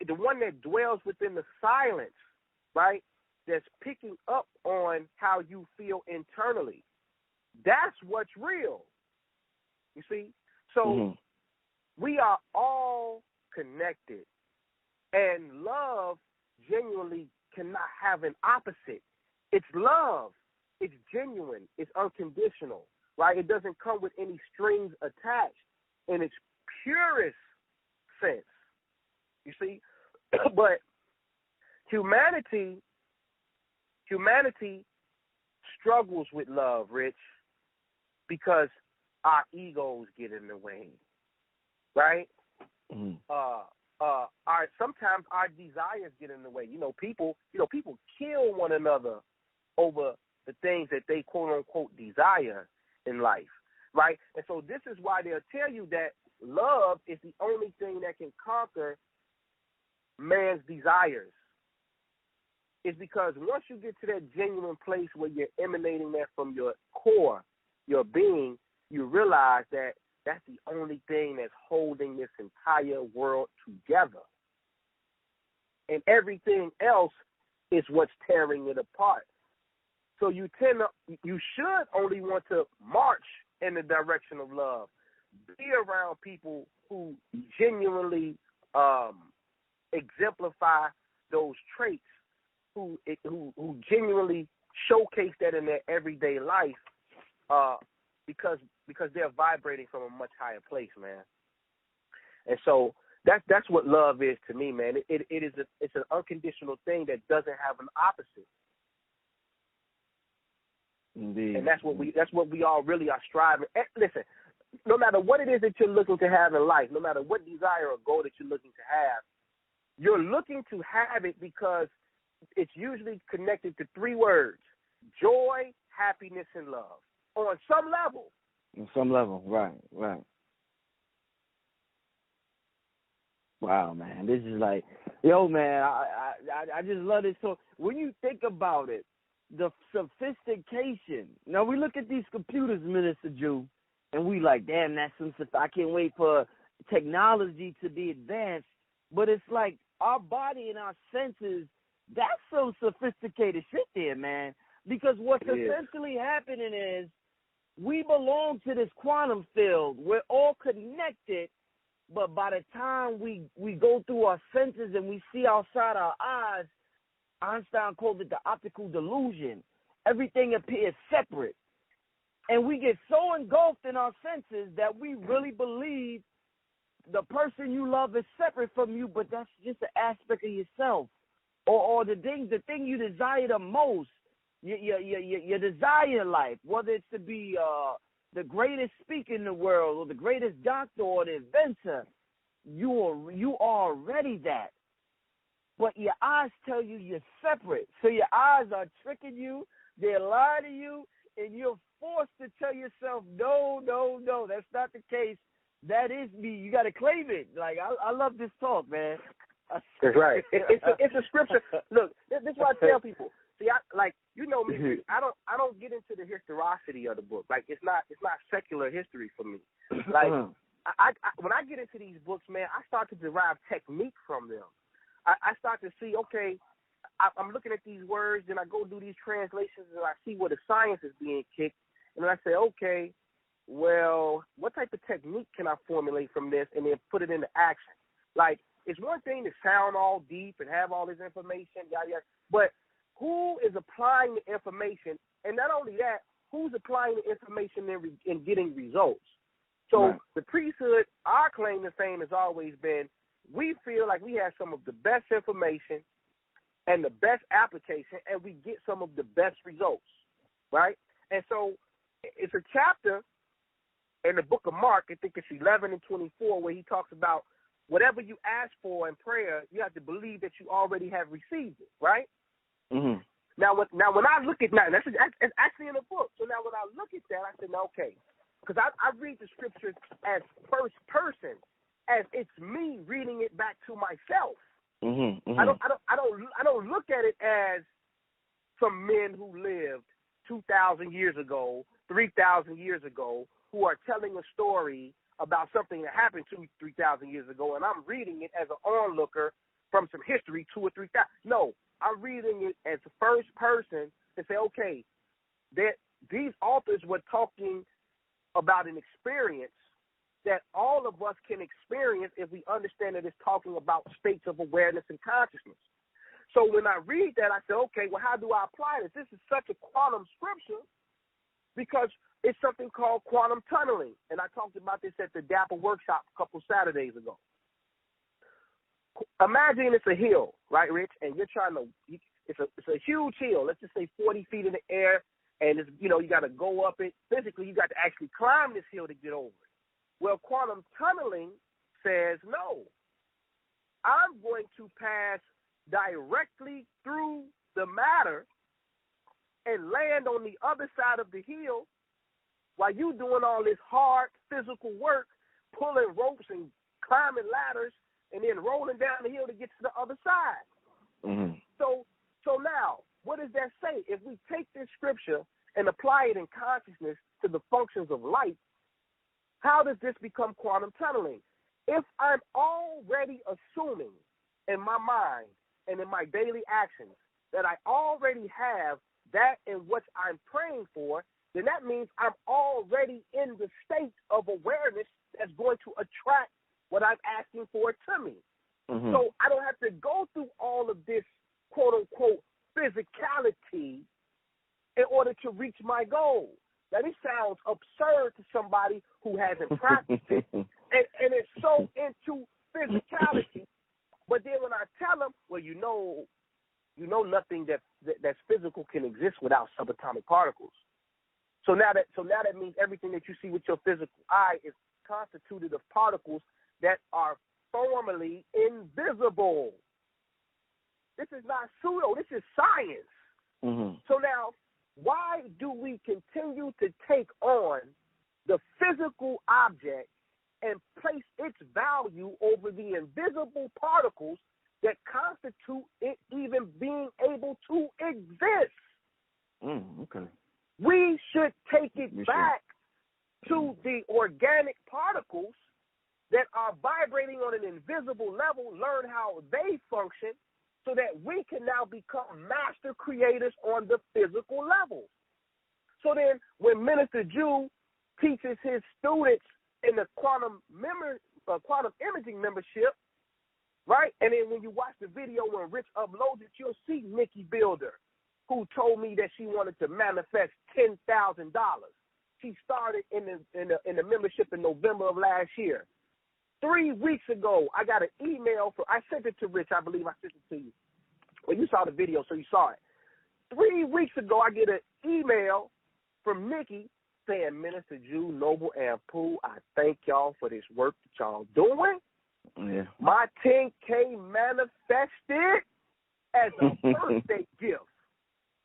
the one that dwells within the silence, right, that's picking up on how you feel internally, that's what's real. You see? So we are all connected. And love genuinely cannot have an opposite. It's love. It's genuine. It's unconditional, right? It doesn't come with any strings attached in its purest sense. You see? But humanity struggles with love, Rich, because our egos get in the way, right? Sometimes our desires get in the way. People kill one another over the things that they quote unquote desire in life, right? And so this is why they'll tell you that love is the only thing that can conquer man's desires. It's because once you get to that genuine place where you're emanating that from your core, your being, you realize that that's the only thing that's holding this entire world together. And everything else is what's tearing it apart. So you should only want to march in the direction of love. Be around people who genuinely exemplify those traits, who genuinely showcase that in their everyday life, because they're vibrating from a much higher place, man. And so that's what love is to me, man. It's an unconditional thing that doesn't have an opposite. Indeed. And that's what we all really are striving. And listen, no matter what it is that you're looking to have in life, no matter what desire or goal that you're looking to have, you're looking to have it because it's usually connected to three words: joy, happiness, and love. On some level. On some level, right. Wow, man, this is like, yo, man, I just love this. So when you think about it, the sophistication. Now we look at these computers, Minister Jew, and we like, damn, that's some stuff. I can't wait for technology to be advanced. But it's like our body and our senses, that's some sophisticated shit there, man. Because what's essentially happening is we belong to this quantum field. We're all connected, but by the time we go through our senses and we see outside our eyes, Einstein called it the optical delusion. Everything appears separate. And we get so engulfed in our senses that we really believe the person you love is separate from you, but that's just an aspect of yourself. Or the thing you desire the most, your desire in life, whether it's to be the greatest speaker in the world or the greatest doctor or the inventor, you are already that. But your eyes tell you you're separate. So your eyes are tricking you, they're lying to you, and you're forced to tell yourself, no, that's not the case. That is me. You got to claim it. Like, I love this talk, man. That's right. It's a scripture. Look, this is what I tell people. See, you know me. I don't get into the historicity of the book. Like, it's not secular history for me. Like, I when I get into these books, man, I start to derive technique from them. I start to see, okay, I'm looking at these words, and I go do these translations, and I see where the science is being kicked, and then I say, okay, well, what type of technique can I formulate from this and then put it into action? Like, it's one thing to sound all deep and have all this information, yada, yada, but who is applying the information? And not only that, who's applying the information and getting results? So the priesthood, our claim to fame has always been, we feel like we have some of the best information and the best application, and we get some of the best results, right? And so it's a chapter in the book of Mark, I think it's 11 and 24, where he talks about whatever you ask for in prayer, you have to believe that you already have received it, right? Mm-hmm. Now when I look at that, that's actually in the book. So now when I look at that, I said, okay, because I read the scriptures as first person, as it's me reading it back to myself. Mm-hmm. Mm-hmm. I don't look at it as some men who lived 2,000 years ago, 3,000 years ago, who are telling a story about something that happened 3,000 years ago, and I'm reading it as an onlooker from some history 2,000 or 3,000. No, I'm reading it as the first person to say, okay, that these authors were talking about an experience that all of us can experience if we understand that it's talking about states of awareness and consciousness. So when I read that, I say, okay, well, how do I apply this? This is such a quantum scripture because it's something called quantum tunneling. And I talked about this at the Dapper workshop a couple Saturdays ago. Imagine it's a hill, right, Rich? And you're trying to, it's a huge hill. Let's just say 40 feet in the air. And, it's, you got to go up it. Physically, you got to actually climb this hill to get over it. Well, quantum tunneling says, no, I'm going to pass directly through the matter and land on the other side of the hill while you doing all this hard physical work, pulling ropes and climbing ladders and then rolling down the hill to get to the other side. Mm-hmm. So now, what does that say? If we take this scripture and apply it in consciousness to the functions of light, how does this become quantum tunneling? If I'm already assuming in my mind and in my daily actions that I already have that in what I'm praying for, then that means I'm already in the state of awareness that's going to attract what I'm asking for to me. Mm-hmm. So I don't have to go through all of this quote-unquote physicality in order to reach my goal. Now, this sounds absurd to somebody who hasn't practiced it, and it's so into physicality. But then when I tell them, well, you know nothing that's physical can exist without subatomic particles. So now that means everything that you see with your physical eye is constituted of particles that are formally invisible. This is not pseudo. This is science. Mm-hmm. So now, why do we continue to take on the physical object and place its value over the invisible particles that constitute it even being able to exist? Okay. We should take it back to the organic particles that are vibrating on an invisible level, learn how they function, so that we can now become master creators on the physical level. So then when Minister Jew teaches his students in the quantum imaging membership, right? And then when you watch the video when Rich uploads it, you'll see Nikki Builder, who told me that she wanted to manifest $10,000. She started in the membership in November of last year. 3 weeks ago, I got an email I sent it to Rich. I believe I sent it to you. Well, you saw the video, so you saw it. 3 weeks ago, I get an email from Nikki saying, Minister Jew, Noble, and Pooh, I thank y'all for this work that y'all doing. Yeah. My 10K manifested as a birthday gift.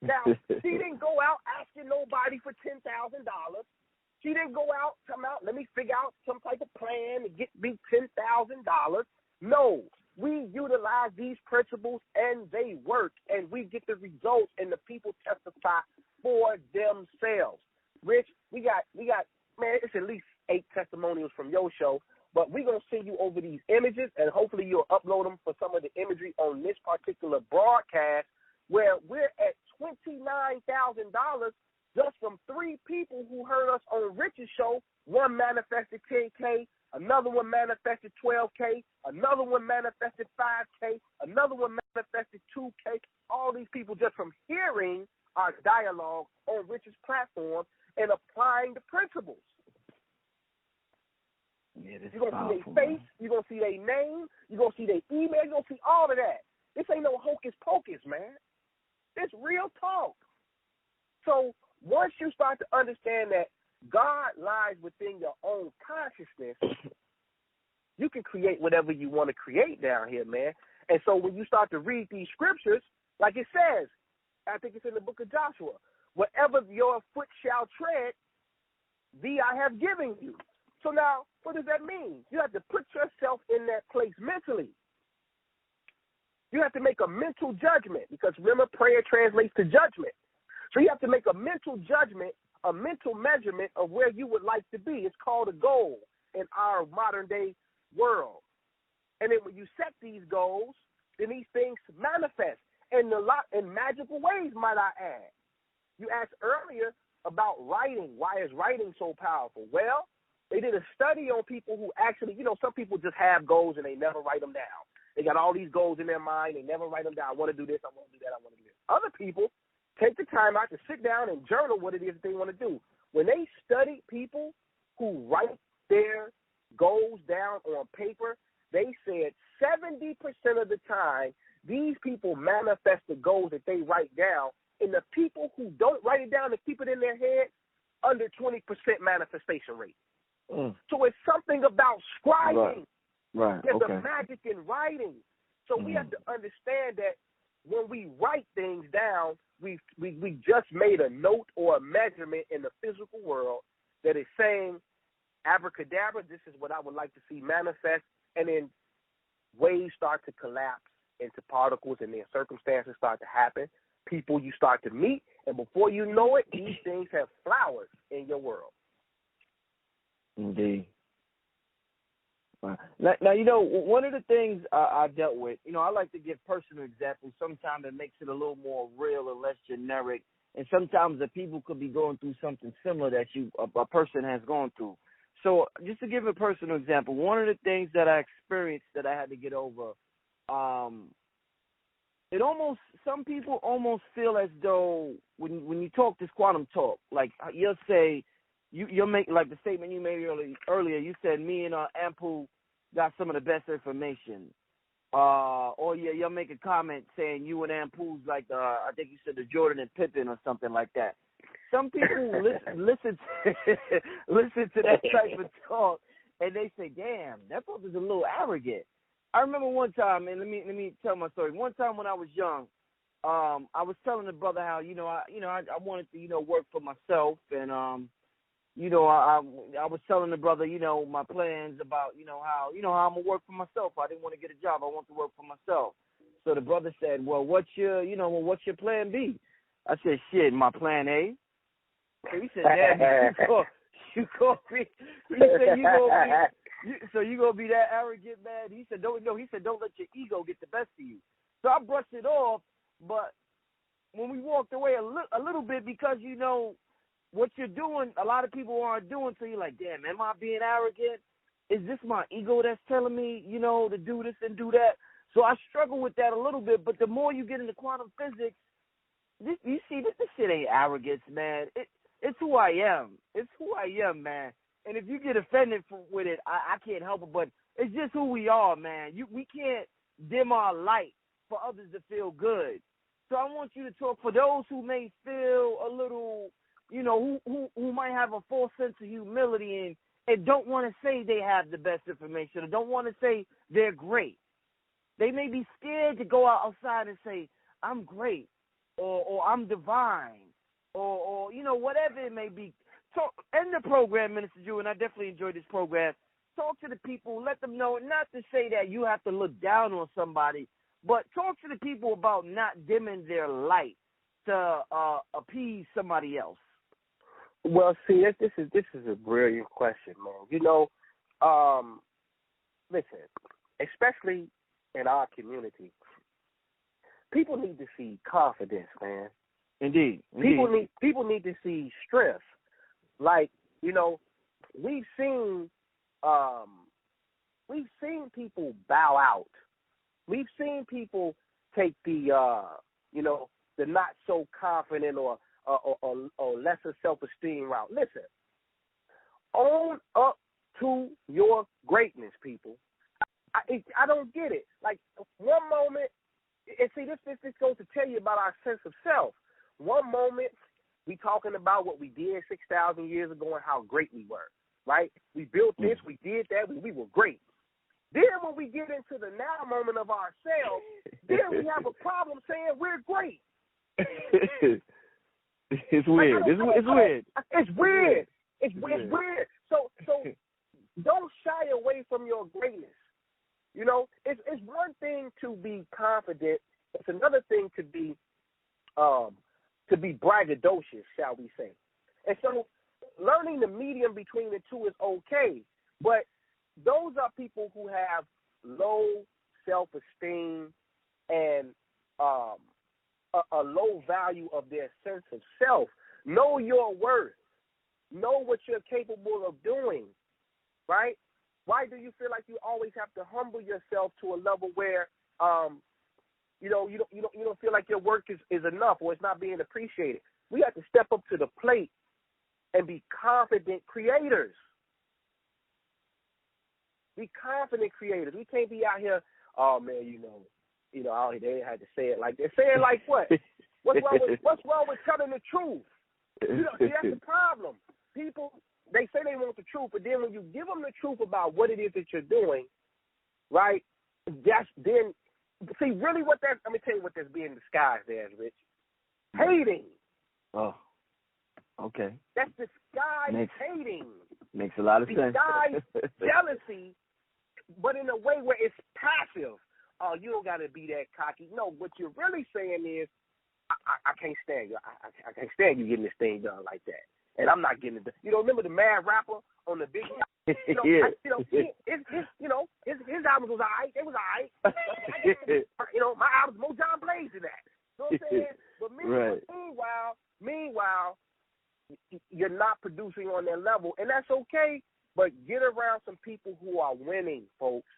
Now, she didn't go out asking nobody for $10,000. She didn't go out, let me figure out some type of plan to get me $10,000. No, we utilize these principles and they work, and we get the results, and the people testify for themselves. Rich, we got, man, it's at least 8 testimonials from your show, but we're going to send you over these images, and hopefully you'll upload them for some of the imagery on this particular broadcast, where we're at $29,000 just from 3 people who heard us on Rich's show. One manifested 10K, another one manifested 12K, another one manifested 5K, another one manifested 2K. All these people just from hearing our dialogue on Rich's platform and applying the principles. Yeah, you're going to see their face, you're going to see their name, you're going to see their email, you're going to see all of that. This ain't no hocus pocus, man. It's real talk. So once you start to understand that God lies within your own consciousness, you can create whatever you want to create down here, man. And so when you start to read these scriptures, like it says, I think it's in the book of Joshua, wherever your foot shall tread, thee I have given you. So now, what does that mean? You have to put yourself in that place mentally. You have to make a mental judgment, because remember, prayer translates to judgment. So you have to make a mental judgment, a mental measurement of where you would like to be. It's called a goal in our modern day world. And then when you set these goals, then these things manifest in magical ways, might I add. You asked earlier about writing. Why is writing so powerful? Well, They did a study on people who actually, some people just have goals and they never write them down. They got all these goals in their mind. They never write them down. I want to do this. I want to do that. I want to do this. Other people take the time out to sit down and journal what it is they want to do. When they studied people who write their goals down on paper, they said 70% of the time these people manifest the goals that they write down, and the people who don't write it down and keep it in their head, under 20% manifestation rate. So it's something about scribing. Right. There's Okay. a magic in writing. So we have to understand that when we write things down, we just made a note or a measurement in the physical world that is saying, abracadabra, this is what I would like to see manifest, and then waves start to collapse into particles, and then circumstances start to happen. People you start to meet, and before you know it, these things have flowers in your world. Indeed. Now, one of the things I dealt with, I like to give personal examples. Sometimes it makes it a little more real and less generic. And sometimes the people could be going through something similar that a person has gone through. So just to give a personal example, one of the things that I experienced that I had to get over, some people almost feel as though when you talk this quantum talk, like you'll say, you'll make, like the statement you made earlier, you said me and Ampu got some of the best information. Or you'll make a comment saying you and Ampu's like I think you said the Jordan and Pippen or something like that. Some people listen to that type of talk and they say, "Damn, that brother's a little arrogant." I remember one time, and let me tell my story. One time when I was young, I was telling the brother how I wanted to work for myself, and I was telling the brother my plans about how I'm gonna work for myself. I didn't want to get a job. I want to work for myself. So the brother said, "Well, what's your plan B?" I said, "Shit, my plan A." So he said, "Damn, you gonna be." He said, "You gonna be that arrogant, man?" He said, "Don't let your ego get the best of you." So I brushed it off, but when we walked away a little bit, because what you're doing, a lot of people aren't doing. So you're like, "Damn, am I being arrogant? Is this my ego that's telling me, to do this and do that?" So I struggle with that a little bit. But the more you get into quantum physics, this shit ain't arrogance, man. It's who I am. It's who I am, man. And if you get offended with it, I can't help it. But it's just who we are, man. We can't dim our light for others to feel good. So I want you to talk for those who may feel a little, who might have a false sense of humility and don't want to say they have the best information or don't want to say they're great. They may be scared to go outside and say, "I'm great," or "I'm divine," or whatever it may be. End the program, Minister Drew, and I definitely enjoyed this program. Talk to the people, let them know, not to say that you have to look down on somebody, but talk to the people about not dimming their light to appease somebody else. Well, see, this is a brilliant question, man. Listen, especially in our community, people need to see confidence, man. Indeed. People need to see strength. Like, we've seen people bow out. We've seen people take the not so confident or lesser self-esteem route. Listen, own up to your greatness, people. I don't get it. Like, one moment, and see, this goes to tell you about our sense of self. One moment, we talking about what we did 6,000 years ago and how great we were, right? We built this, we did that, we were great. Then when we get into the now moment of ourselves, then we have a problem saying we're great. It's weird. It's weird. It's weird. It's weird. So don't shy away from your greatness. It's one thing to be confident. It's another thing to be braggadocious, shall we say. And so learning the medium between the two is okay. But those are people who have low self-esteem and a low value of their sense of self. Know your worth. Know what you're capable of doing. right? Why do you feel like you always have to humble yourself to a level where you don't feel like your work is enough or it's not being appreciated? We have to step up to the plate and be confident creators. Be confident creators. We can't be out here, oh man, they had to say it like that. Say it like what? What's wrong with telling the truth? See, that's the problem. People, they say they want the truth, but then when you give them the truth about what it is that you're doing, right? See, really let me tell you what that's being disguised as, Rich. Hating. Oh, okay. That's disguised hating. Makes a lot of sense. Disguised jealousy, but in a way where it's passive. Oh, you don't got to be that cocky. No, what you're really saying is, I can't stand you. I can't stand you getting this thing done like that. And I'm not getting it done. Remember the Mad Rapper on the big Yeah. His albums was all right. They was all right. My albums more John Blaze than that. You know what I'm saying? But meanwhile, you're not producing on that level, and that's okay. But get around some people who are winning, folks.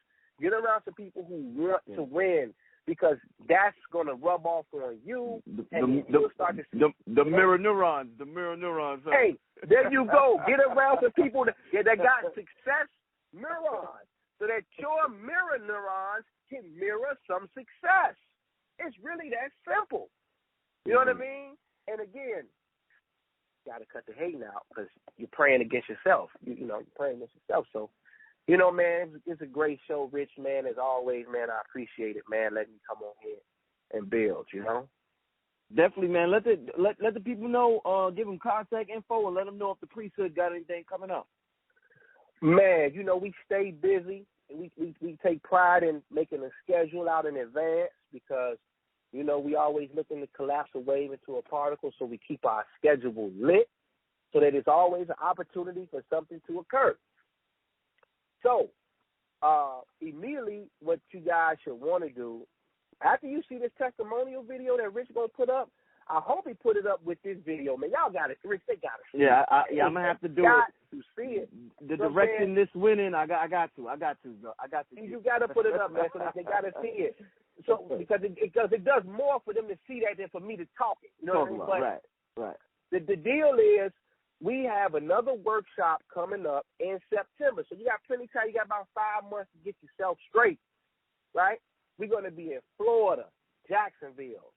Get around some people who want to win, because that's going to rub off on you, and you'll start to see the mirror neurons. The mirror neurons. Huh? Hey, there you go. Get around some people that got success neurons, so that your mirror neurons can mirror some success. It's really that simple. You know what I mean? And again, you got to cut the hating out, because you're praying against yourself. You're praying against yourself. So, man, it's a great show, Rich, man. As always, man, I appreciate it, man, letting me come on here and build, Definitely, man. Let the people know, give them contact info, and let them know if the priesthood got anything coming up. Man, we stay busy. We take pride in making a schedule out in advance, because, we always looking to collapse a wave into a particle, so we keep our schedule lit so that it's always an opportunity for something to occur. So, immediately what you guys should want to do, after you see this testimonial video that Rich going to put up, I hope he put it up with this video, man. Y'all got it. Rich, they got to see it. I'm going to have to do it. Got to see it. The direction this winning, I got to, bro. I got to. You got to put it up, man, so they got to see it. So, because it does more for them to see that than for me to talk it. You know what I mean? Right. The deal is, we have another workshop coming up in September. So you got plenty of time. You got about 5 months to get yourself straight, right? We're going to be in Florida, Jacksonville.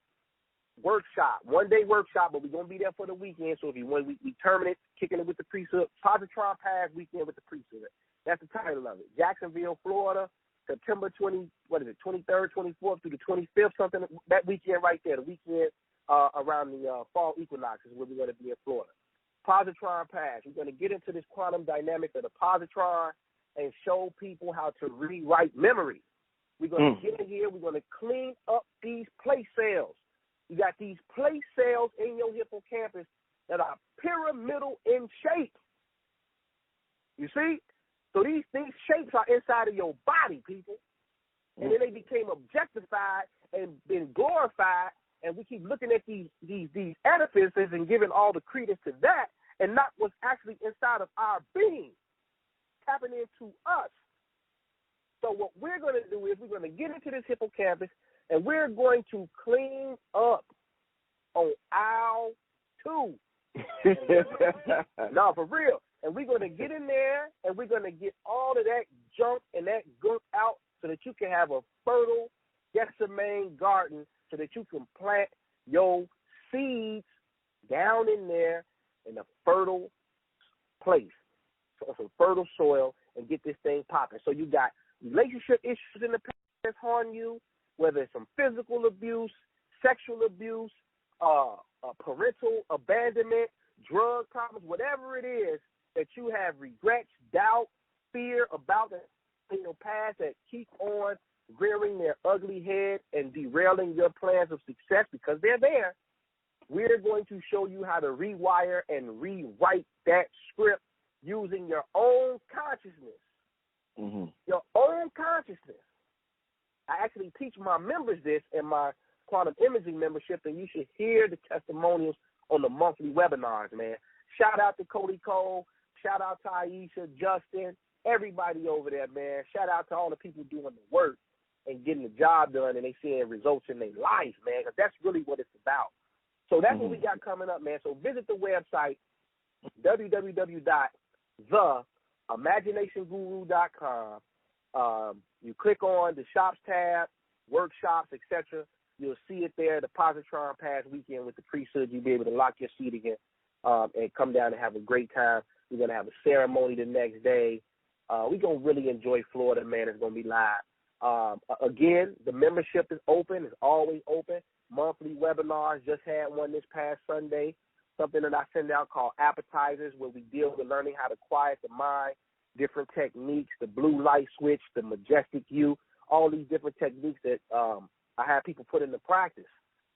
Workshop, 1-day workshop, but we're going to be there for the weekend. So if you want, we terminate, kicking it with the priesthood, Positron Pass weekend with the priesthood. That's the title of it. Jacksonville, Florida, September 23rd, 24th through the 25th, something, that weekend right there, the weekend around the fall equinox is where we're going to be in Florida. Positron Pass. We're going to get into this quantum dynamic of the positron and show people how to rewrite memory. We're going to get in here. We're going to clean up these place cells. You got these place cells in your hippocampus that are pyramidal in shape. You see? So these shapes are inside of your body, people. And then they became objectified and been glorified, and we keep looking at these edifices and giving all the credence to that, and not what's actually inside of our being, tapping into us. So what we're going to do is we're going to get into this hippocampus, and we're going to clean up on aisle 2. No, for real. And we're going to get in there, and we're going to get all of that junk and that gunk out so that you can have a fertile Gethsemane garden, so that you can plant your seeds down in there in a fertile place, so some fertile soil, and get this thing popping. So you got relationship issues in the past that's harming you, whether it's some physical abuse, sexual abuse, parental abandonment, drug problems, whatever it is that you have regrets, doubt, fear about in your past that keep on rearing their ugly head and derailing your plans of success because they're there. We're going to show you how to rewire and rewrite that script using your own consciousness. Mm-hmm. Your own consciousness. I actually teach my members this in my quantum imaging membership, and you should hear the testimonials on the monthly webinars, man. Shout out to Cody Cole. Shout out to Aisha, Justin, everybody over there, man. Shout out to all the people doing the work and getting the job done, and they seeing results in their life, man, because that's really what it's about. So that's what we got coming up, man. So visit the website, www.theimaginationguru.com. You click on the shops tab, workshops, etc. You'll see it there, the Positron Pass weekend with the priesthood. You'll be able to lock your seat again and come down and have a great time. We're going to have a ceremony the next day. We're going to really enjoy Florida, man. It's going to be live. Again, the membership is open. It's always open. Monthly webinars. Just had one this past Sunday, something that I send out called Appetizers, where we deal with learning how to quiet the mind, different techniques, the blue light switch, the majestic you, all these different techniques that I have people put into practice.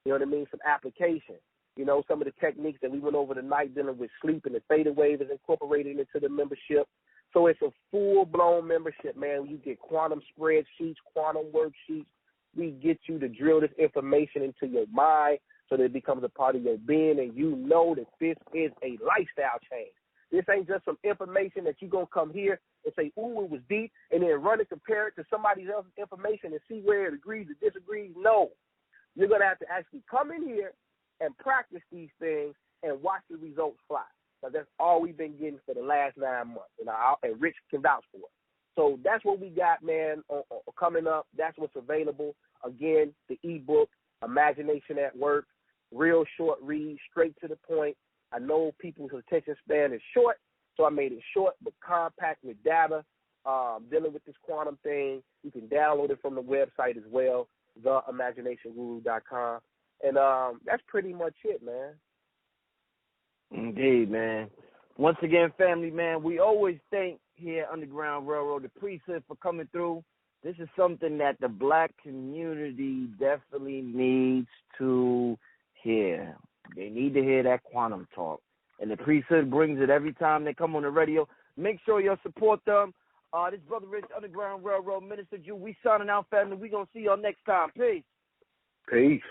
You know what I mean? Some application. You know, some of the techniques that we went over tonight dealing with sleep and the theta wave is incorporated into the membership. So it's a full-blown membership, man. You get quantum spreadsheets, quantum worksheets. We get you to drill this information into your mind so that it becomes a part of your being, and you know that this is a lifestyle change. This ain't just some information that you're going to come here and say, ooh, it was deep, and then run and compare it to somebody else's information and see where it agrees or disagrees. No. You're going to have to actually come in here and practice these things and watch the results fly. Because that's all we've been getting for the last 9 months, and Rich can vouch for it. So that's what we got, man, coming up. That's what's available. Again, the ebook, Imagination at Work, real short read, straight to the point. I know people's attention span is short, so I made it short but compact with data, dealing with this quantum thing. You can download it from the website as well, theimaginationguru.com. And that's pretty much it, man. Indeed, man. Once again, family, man, we always thank here at Underground Railroad, the priesthood, for coming through. This is something that the black community definitely needs to hear. They need to hear that quantum talk. And the priesthood brings it every time they come on the radio. Make sure you support them. This Brother Rich, Underground Railroad, Minister Jew. We signing out, family. We going to see y'all next time. Peace. Peace.